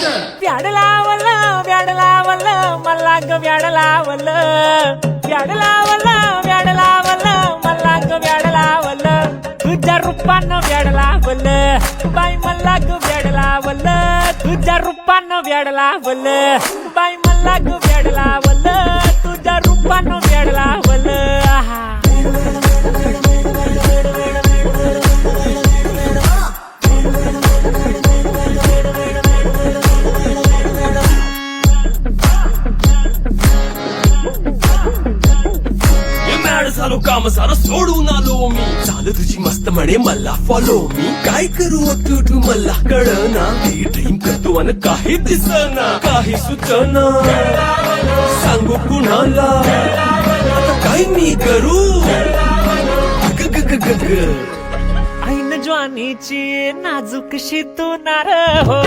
व्याड लावलं व्याड लावलं मला ग व्याड लावलं व्याड लावलं व्याड लावलं मला ग व्याड लावलं तुझ्या रूपानं व्याड लावलं बाई मला ग व्याड लावलं तुझ्या रूपानं व्याड लावलं बाई मला ग व्याड लावलं तुझ्या रूपानं व्याड लावलं झालो काम सारं सोडून आलो मी चाल तुझी मस्त म्हणे मला फॉलो मी काय करू अटू मला कळना हे ड्रीम करतो आणि काही दिसना काही सुचना सांगू कुणाला आता काय मी करू ऐन ज्वानीची नाजूक शी तू नार हो